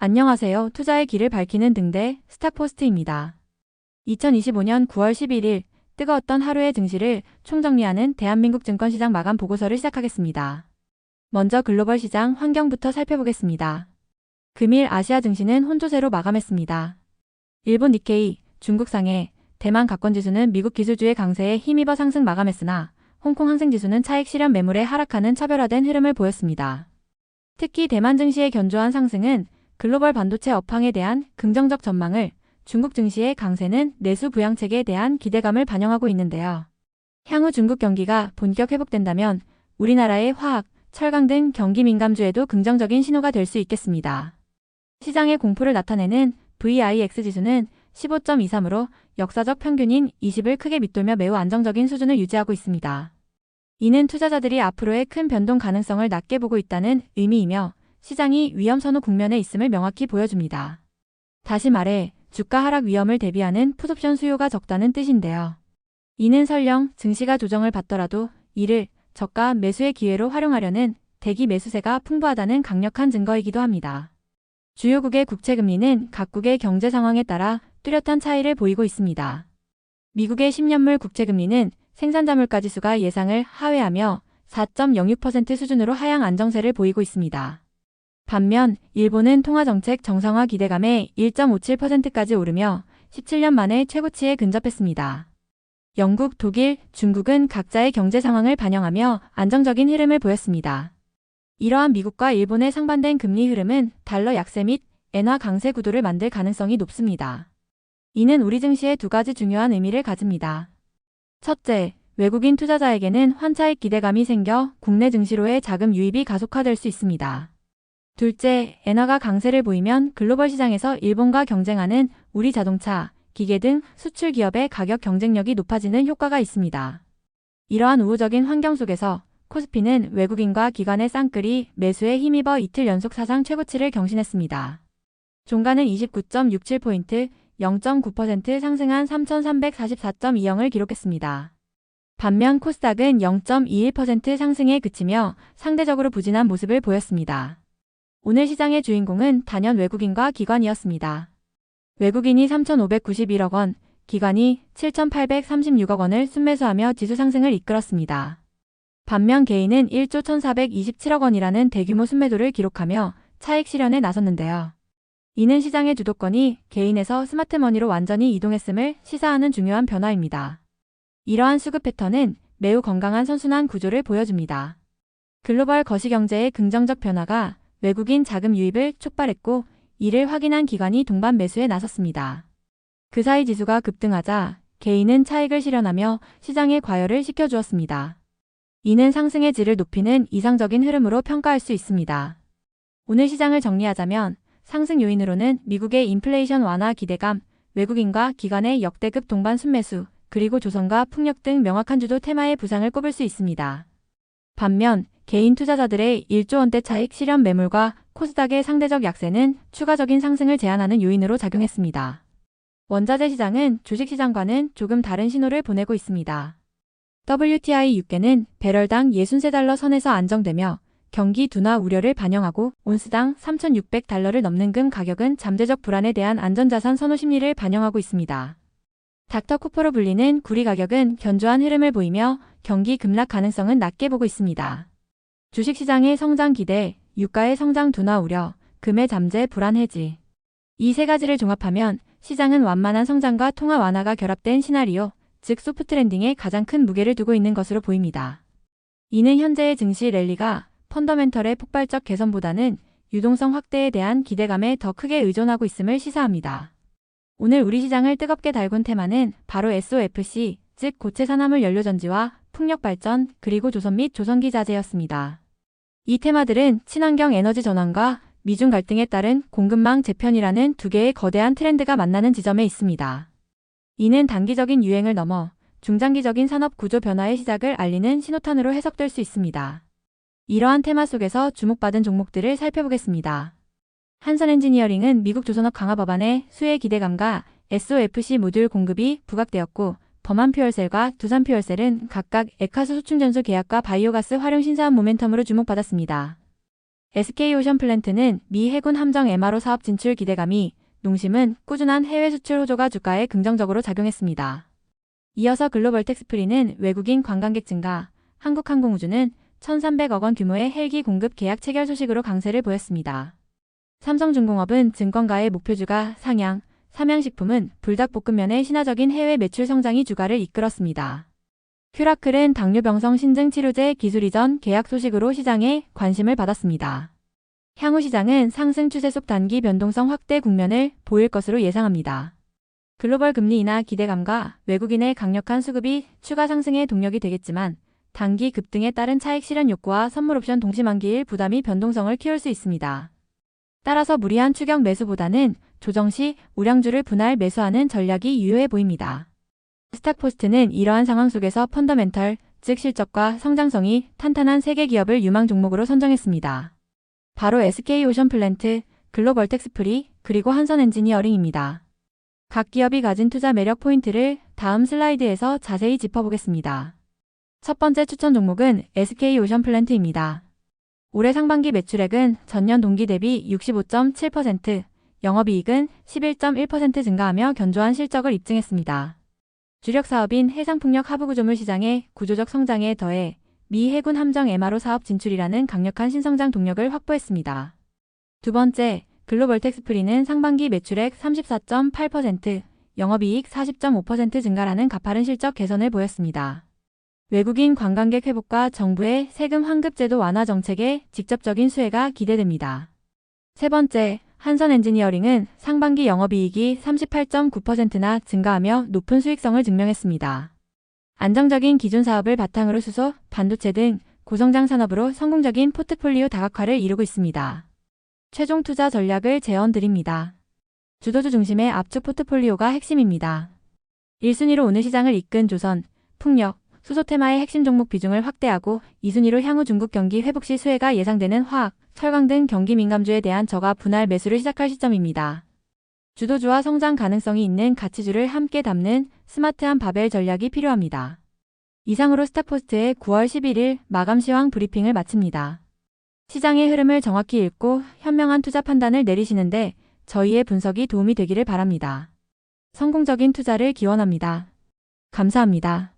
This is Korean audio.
안녕하세요. 투자의 길을 밝히는 등대 스타포스트입니다. 2025년 9월 11일 뜨거웠던 하루의 증시를 총정리하는 대한민국 증권시장 마감 보고서를 시작하겠습니다. 먼저 글로벌 시장 환경부터 살펴보겠습니다. 금일 아시아 증시는 혼조세로 마감했습니다. 일본 니케이, 중국 상해, 대만 가권지수는 미국 기술주의 강세에 힘입어 상승 마감했으나 홍콩 항생지수는 차익 실현 매물에 하락하는 차별화된 흐름을 보였습니다. 특히 대만 증시의 견조한 상승은 글로벌 반도체 업황에 대한 긍정적 전망을, 중국 증시의 강세는 내수 부양책에 대한 기대감을 반영하고 있는데요. 향후 중국 경기가 본격 회복된다면 우리나라의 화학, 철강 등 경기 민감주에도 긍정적인 신호가 될 수 있겠습니다. 시장의 공포를 나타내는 VIX 지수는 15.23으로 역사적 평균인 20을 크게 밑돌며 매우 안정적인 수준을 유지하고 있습니다. 이는 투자자들이 앞으로의 큰 변동 가능성을 낮게 보고 있다는 의미이며 시장이 위험 선호 국면에 있음을 명확히 보여줍니다. 다시 말해 주가 하락 위험을 대비하는 풋옵션 수요가 적다는 뜻인데요. 이는 설령 증시가 조정을 받더라도 이를 저가 매수의 기회로 활용하려는 대기 매수세가 풍부하다는 강력한 증거이기도 합니다. 주요국의 국채금리는 각국의 경제 상황에 따라 뚜렷한 차이를 보이고 있습니다. 미국의 10년물 국채금리는 생산자물가 지수가 예상을 하회하며 4.06% 수준으로 하향 안정세를 보이고 있습니다. 반면 일본은 통화정책 정상화 기대감에 1.57%까지 오르며 17년 만에 최고치에 근접했습니다. 영국, 독일, 중국은 각자의 경제 상황을 반영하며 안정적인 흐름을 보였습니다. 이러한 미국과 일본의 상반된 금리 흐름은 달러 약세 및 엔화 강세 구도를 만들 가능성이 높습니다. 이는 우리 증시에 두 가지 중요한 의미를 가집니다. 첫째, 외국인 투자자에게는 환차익 기대감이 생겨 국내 증시로의 자금 유입이 가속화될 수 있습니다. 둘째, 엔화가 강세를 보이면 글로벌 시장에서 일본과 경쟁하는 우리 자동차, 기계 등 수출 기업의 가격 경쟁력이 높아지는 효과가 있습니다. 이러한 우호적인 환경 속에서 코스피는 외국인과 기관의 쌍끌이 매수에 힘입어 이틀 연속 사상 최고치를 경신했습니다. 종가는 29.67포인트, 0.9% 상승한 3,344.20을 기록했습니다. 반면 코스닥은 0.21% 상승에 그치며 상대적으로 부진한 모습을 보였습니다. 오늘 시장의 주인공은 단연 외국인과 기관이었습니다. 외국인이 3,591억 원, 기관이 7,836억 원을 순매수하며 지수 상승을 이끌었습니다. 반면 개인은 1조 1,427억 원이라는 대규모 순매도를 기록하며 차익 실현에 나섰는데요. 이는 시장의 주도권이 개인에서 스마트머니로 완전히 이동했음을 시사하는 중요한 변화입니다. 이러한 수급 패턴은 매우 건강한 선순환 구조를 보여줍니다. 글로벌 거시경제의 긍정적 변화가 외국인 자금 유입을 촉발했고 이를 확인한 기관이 동반 매수에 나섰습니다. 그 사이 지수가 급등하자 개인은 차익을 실현하며 시장의 과열을 식혀주었습니다. 이는 상승의 질을 높이는 이상적인 흐름으로 평가할 수 있습니다. 오늘 시장을 정리하자면 상승 요인으로는 미국의 인플레이션 완화 기대감, 외국인과 기관의 역대급 동반 순매수, 그리고 조선과 풍력 등 명확한 주도 테마의 부상을 꼽을 수 있습니다. 반면 개인 투자자들의 1조 원대 차익 실현 매물과 코스닥의 상대적 약세는 추가적인 상승을 제한하는 요인으로 작용했습니다. 원자재 시장은 주식시장과는 조금 다른 신호를 보내고 있습니다. WTI 유가는 배럴당 63달러 선에서 안정되며 경기 둔화 우려를 반영하고 온스당 3,600달러를 넘는 금 가격은 잠재적 불안에 대한 안전자산 선호 심리를 반영하고 있습니다. 닥터 코퍼로 불리는 구리 가격은 견조한 흐름을 보이며 경기 급락 가능성은 낮게 보고 있습니다. 주식시장의 성장 기대, 유가의 성장 둔화 우려, 금의 잠재 불안 해지. 이 세 가지를 종합하면 시장은 완만한 성장과 통화 완화가 결합된 시나리오, 즉 소프트 랜딩에 가장 큰 무게를 두고 있는 것으로 보입니다. 이는 현재의 증시 랠리가 펀더멘털의 폭발적 개선보다는 유동성 확대에 대한 기대감에 더 크게 의존하고 있음을 시사합니다. 오늘 우리 시장을 뜨겁게 달군 테마는 바로 SOFC, 즉 고체 산화물 연료전지와 풍력 발전, 그리고 조선 및 조선기 자재였습니다. 이 테마들은 친환경 에너지 전환과 미중 갈등에 따른 공급망 재편이라는 두 개의 거대한 트렌드가 만나는 지점에 있습니다. 이는 단기적인 유행을 넘어 중장기적인 산업 구조 변화의 시작을 알리는 신호탄으로 해석될 수 있습니다. 이러한 테마 속에서 주목받은 종목들을 살펴보겠습니다. 한선엔지니어링은 미국 조선업 강화 법안의 수혜 기대감과 SOFC 모듈 공급이 부각되었고 범한퓨얼셀과 두산퓨얼셀은 각각 액화수 소충전소 계약과 바이오가스 활용 신사업 모멘텀으로 주목받았습니다. SK오션플랜트는 미 해군 함정 MRO 사업 진출 기대감이, 농심은 꾸준한 해외 수출 호조가 주가에 긍정적으로 작용했습니다. 이어서 글로벌텍스프리는 외국인 관광객 증가, 한국항공우주는 1,300억 원 규모의 헬기 공급 계약 체결 소식으로 강세를 보였습니다. 삼성중공업은 증권가의 목표주가 상향, 삼양식품은 불닭볶음면의 신화적인 해외 매출 성장이 주가를 이끌었습니다. 큐라클은 당뇨병성 신증 치료제 기술 이전 계약 소식으로 시장에 관심을 받았습니다. 향후 시장은 상승 추세 속 단기 변동성 확대 국면을 보일 것으로 예상합니다. 글로벌 금리 인하 기대감과 외국인의 강력한 수급이 추가 상승의 동력이 되겠지만 단기 급등에 따른 차익 실현 욕구와 선물 옵션 동시 만기일 부담이 변동성을 키울 수 있습니다. 따라서 무리한 추격 매수보다는 조정 시 우량주를 분할 매수하는 전략이 유효해 보입니다. 스탁포스트는 이러한 상황 속에서 펀더멘털, 즉 실적과 성장성이 탄탄한 세계 기업을 유망 종목으로 선정했습니다. 바로 SK오션플랜트, 글로벌텍스프리, 그리고 한선엔지니어링입니다. 각 기업이 가진 투자 매력 포인트를 다음 슬라이드에서 자세히 짚어보겠습니다. 첫 번째 추천 종목은 SK오션플랜트입니다. 올해 상반기 매출액은 전년 동기 대비 65.7%, 영업이익은 11.1% 증가하며 견조한 실적을 입증했습니다. 주력 사업인 해상풍력 하부구조물 시장의 구조적 성장에 더해 미 해군 함정 MRO 사업 진출이라는 강력한 신성장 동력을 확보했습니다. 두 번째, 글로벌텍스프리는 상반기 매출액 34.8%, 영업이익 40.5% 증가라는 가파른 실적 개선을 보였습니다. 외국인 관광객 회복과 정부의 세금 환급제도 완화 정책의 직접적인 수혜가 기대됩니다. 세 번째, 한선엔지니어링은 상반기 영업이익이 38.9%나 증가하며 높은 수익성을 증명했습니다. 안정적인 기존 사업을 바탕으로 수소, 반도체 등 고성장 산업으로 성공적인 포트폴리오 다각화를 이루고 있습니다. 최종 투자 전략을 제언드립니다. 주도주 중심의 압축 포트폴리오가 핵심입니다. 1순위로 오늘 시장을 이끈 조선, 풍력, 수소 테마의 핵심 종목 비중을 확대하고 2순위로 향후 중국 경기 회복 시 수혜가 예상되는 화학, 철강 등 경기 민감주에 대한 저가 분할 매수를 시작할 시점입니다. 주도주와 성장 가능성이 있는 가치주를 함께 담는 스마트한 바벨 전략이 필요합니다. 이상으로 스탁포스트의 9월 11일 마감 시황 브리핑을 마칩니다. 시장의 흐름을 정확히 읽고 현명한 투자 판단을 내리시는데 저희의 분석이 도움이 되기를 바랍니다. 성공적인 투자를 기원합니다. 감사합니다.